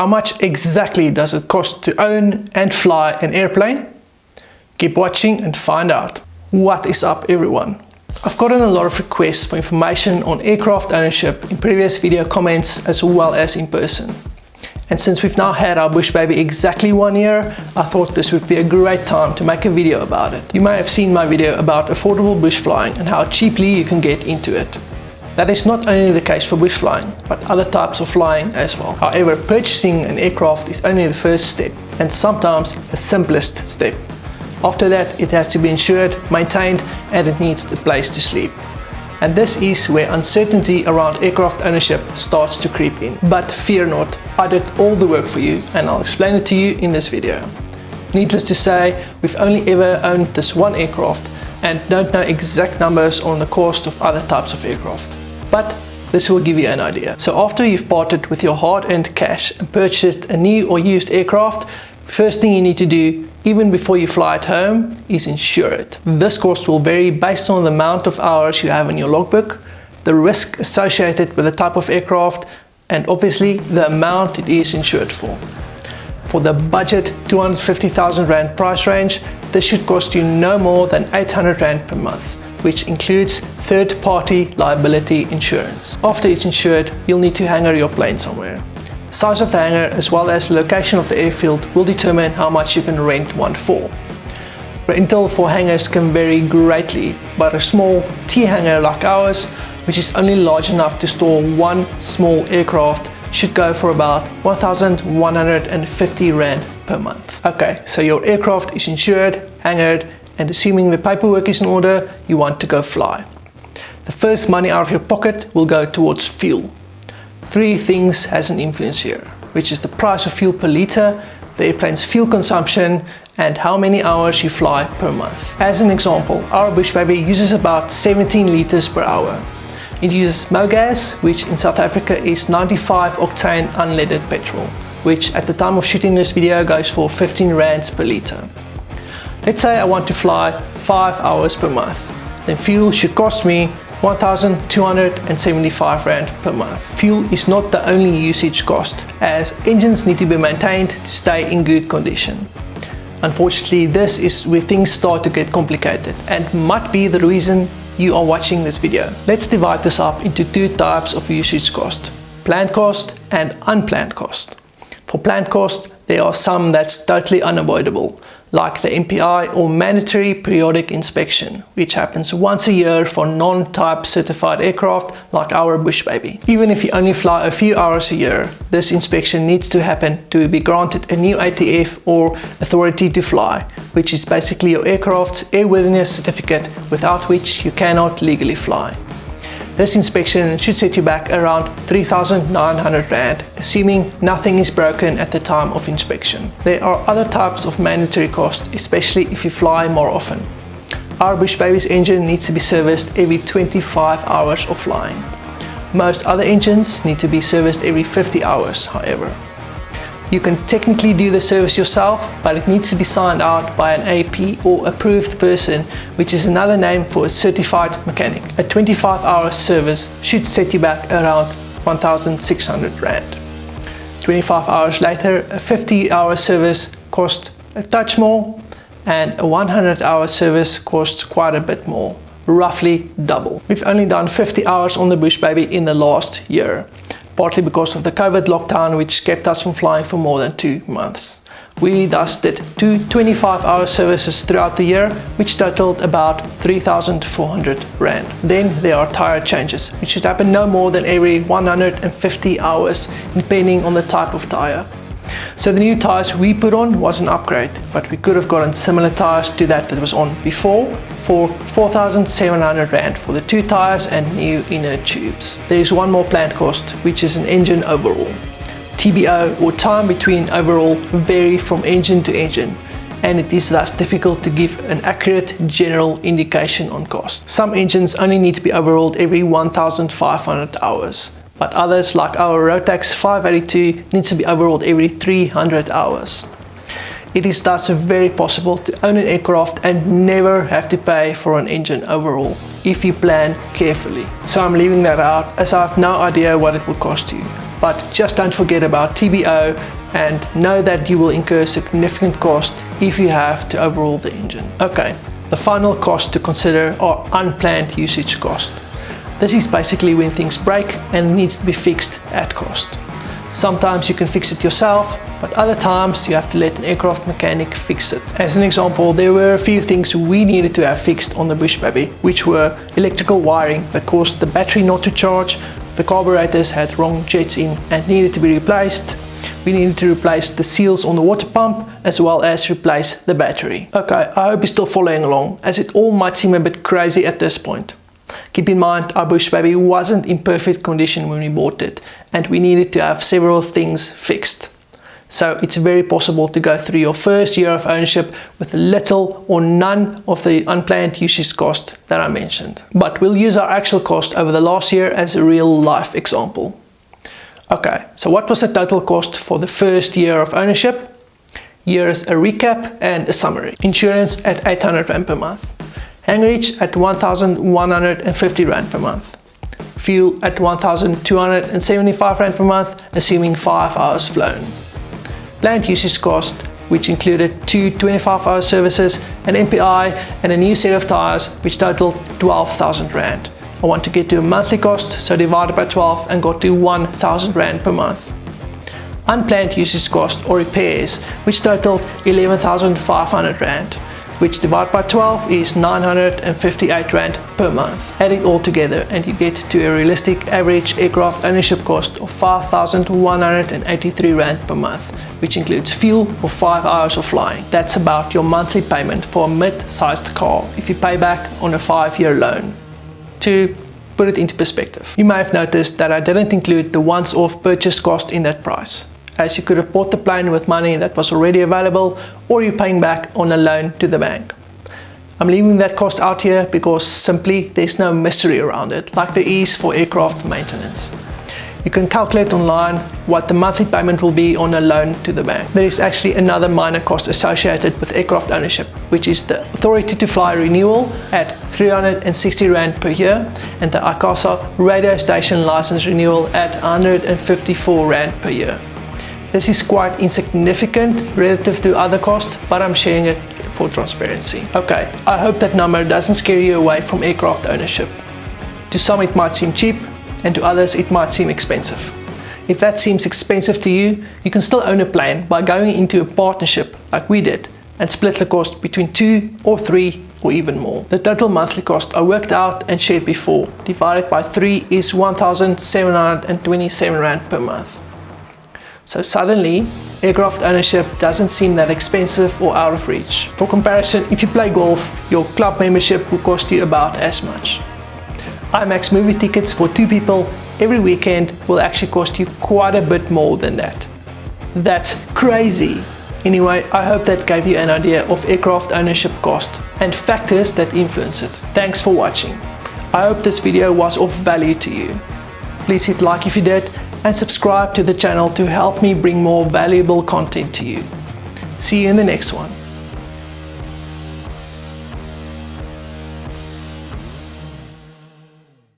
How much exactly does it cost to own and fly an airplane? Keep watching and find out. What is up, everyone? I've gotten a lot of requests for information on aircraft ownership in previous video comments as well as in person. And since we've now had our Bushbaby exactly 1 year, I thought this would be a great time to make a video about it. You may have seen my video about affordable bush flying and how cheaply you can get into it. That is not only the case for bush flying, but other types of flying as well. However, purchasing an aircraft is only the first step, and sometimes the simplest step. After that, it has to be insured, maintained, and it needs a place to sleep. And this is where uncertainty around aircraft ownership starts to creep in. But fear not, I did all the work for you and I'll explain it to you in this video. Needless to say, we've only ever owned this one aircraft and don't know exact numbers on the cost of other types of aircraft. But this will give you an idea. So after you've parted with your hard-earned cash and purchased a new or used aircraft, first thing you need to do, even before you fly it home, is insure it. This cost will vary based on the amount of hours you have in your logbook, the risk associated with the type of aircraft, and obviously the amount it is insured for. For the budget 250,000 Rand price range, this should cost you no more than 800 Rand per month, which includes third-party liability insurance. After it's insured, you'll need to hangar your plane somewhere. The size of the hangar as well as the location of the airfield will determine how much you can rent one for. Rental for hangars can vary greatly, but a small T-hangar like ours, which is only large enough to store one small aircraft, should go for about 1,150 Rand per month. Okay, so your aircraft is insured, hangared, and assuming the paperwork is in order, you want to go fly. The first money out of your pocket will go towards fuel. Three things has an influence here, which is the price of fuel per litre, the airplane's fuel consumption, and how many hours you fly per month. As an example, our Bushbaby uses about 17 litres per hour. It uses MoGas, which in South Africa is 95 octane unleaded petrol, which at the time of shooting this video goes for 15 Rands per litre. Let's say I want to fly 5 hours per month, then fuel should cost me 1,275 Rand per month. Fuel is not the only usage cost, as engines need to be maintained to stay in good condition. Unfortunately, this is where things start to get complicated and might be the reason you are watching this video. Let's divide this up into two types of usage cost: planned cost and unplanned cost. For planned cost, there are some that's totally unavoidable, like the MPI or mandatory periodic inspection, which happens once a year for non-type certified aircraft like our Bushbaby. Even if you only fly a few hours a year, this inspection needs to happen to be granted a new ATF or authority to fly, which is basically your aircraft's airworthiness certificate, without which you cannot legally fly. This inspection should set you back around 3,900 Rand, assuming nothing is broken at the time of inspection. There are other types of mandatory costs, especially if you fly more often. Our Bushbaby's engine needs to be serviced every 25 hours of flying. Most other engines need to be serviced every 50 hours, however. You can technically do the service yourself, but it needs to be signed out by an AP or approved person, which is another name for a certified mechanic. A 25-hour service should set you back around 1,600 Rand. 25 hours later, a 50-hour service costs a touch more, and a 100-hour service costs quite a bit more, roughly double. We've only done 50 hours on the Bushbaby in the last year, partly because of the COVID lockdown, which kept us from flying for more than 2 months. We thus did 2 25-hour services throughout the year, which totaled about 3,400 Rand. Then there are tire changes, which should happen no more than every 150 hours, depending on the type of tire. So the new tires we put on was an upgrade, but we could have gotten similar tires to that was on before for 4,700 Rand for the 2 tires and new inner tubes. There is one more planned cost, which is an engine overhaul. TBO, or time between overhaul, vary from engine to engine, and it is thus difficult to give an accurate general indication on cost. Some engines only need to be overhauled every 1,500 hours. But others, like our Rotax 582, needs to be overhauled every 300 hours. It is thus very possible to own an aircraft and never have to pay for an engine overhaul if you plan carefully. So I'm leaving that out, as I have no idea what it will cost you. but just don't forget about TBO and know that you will incur significant cost if you have to overhaul the engine. Okay, the final cost to consider are unplanned usage cost. This is basically when things break and needs to be fixed at cost. Sometimes you can fix it yourself, but other times you have to let an aircraft mechanic fix it. As an example, there were a few things we needed to have fixed on the Bushbaby, which were electrical wiring that caused the battery not to charge, the carburetors had wrong jets in and needed to be replaced. We needed to replace the seals on the water pump as well as replace the battery. Okay, I hope you're still following along, as it all might seem a bit crazy at this point. Keep in mind, our Bushbaby wasn't in perfect condition when we bought it, and we needed to have several things fixed. So it's very possible to go through your first year of ownership with little or none of the unplanned usage cost that I mentioned. But we'll use our actual cost over the last year as a real life example. Okay, so what was the total cost for the first year of ownership? Here's a recap and a summary. Insurance at 800 Rand per month. Hangarage at 1,150 Rand per month. Fuel at 1,275 Rand per month, assuming 5 hours flown. Planned usage cost, which included 2 25-hour services, an MPI and a new set of tires, which totaled 12,000 Rand. I want to get to a monthly cost, so divided by 12 and got to 1,000 Rand per month. Unplanned usage cost or repairs, which totaled 11,500 Rand, which divided by 12 is 958 Rand per month. Add it all together and you get to a realistic average aircraft ownership cost of 5,183 Rand per month, which includes fuel for 5 hours of flying. That's about your monthly payment for a mid-sized car if you pay back on a 5-year loan. To put it into perspective, you may have noticed that I didn't include the once-off purchase cost in that price, as you could have bought the plane with money that was already available, or you're paying back on a loan to the bank. I'm leaving that cost out here because simply there's no mystery around it, like there is for aircraft maintenance. You can calculate online what the monthly payment will be on a loan to the bank. There is actually another minor cost associated with aircraft ownership, which is the authority to fly renewal at 360 Rand per year and the ICASA radio station license renewal at 154 Rand per year. This is quite insignificant relative to other costs, but I'm sharing it for transparency. Okay, I hope that number doesn't scare you away from aircraft ownership. To some it might seem cheap, and to others it might seem expensive. If that seems expensive to you, you can still own a plane by going into a partnership like we did and split the cost between 2 or 3 or even more. The total monthly cost I worked out and shared before, divided by 3 is 1,727 Rand per month. So suddenly, aircraft ownership doesn't seem that expensive or out of reach. For comparison, if you play golf, your club membership will cost you about as much. IMAX movie tickets for 2 people every weekend will actually cost you quite a bit more than that. That's crazy! Anyway, I hope that gave you an idea of aircraft ownership cost and factors that influence it. Thanks for watching. I hope this video was of value to you. Please hit like if you did and subscribe to the channel to help me bring more valuable content to you. See you in the next one.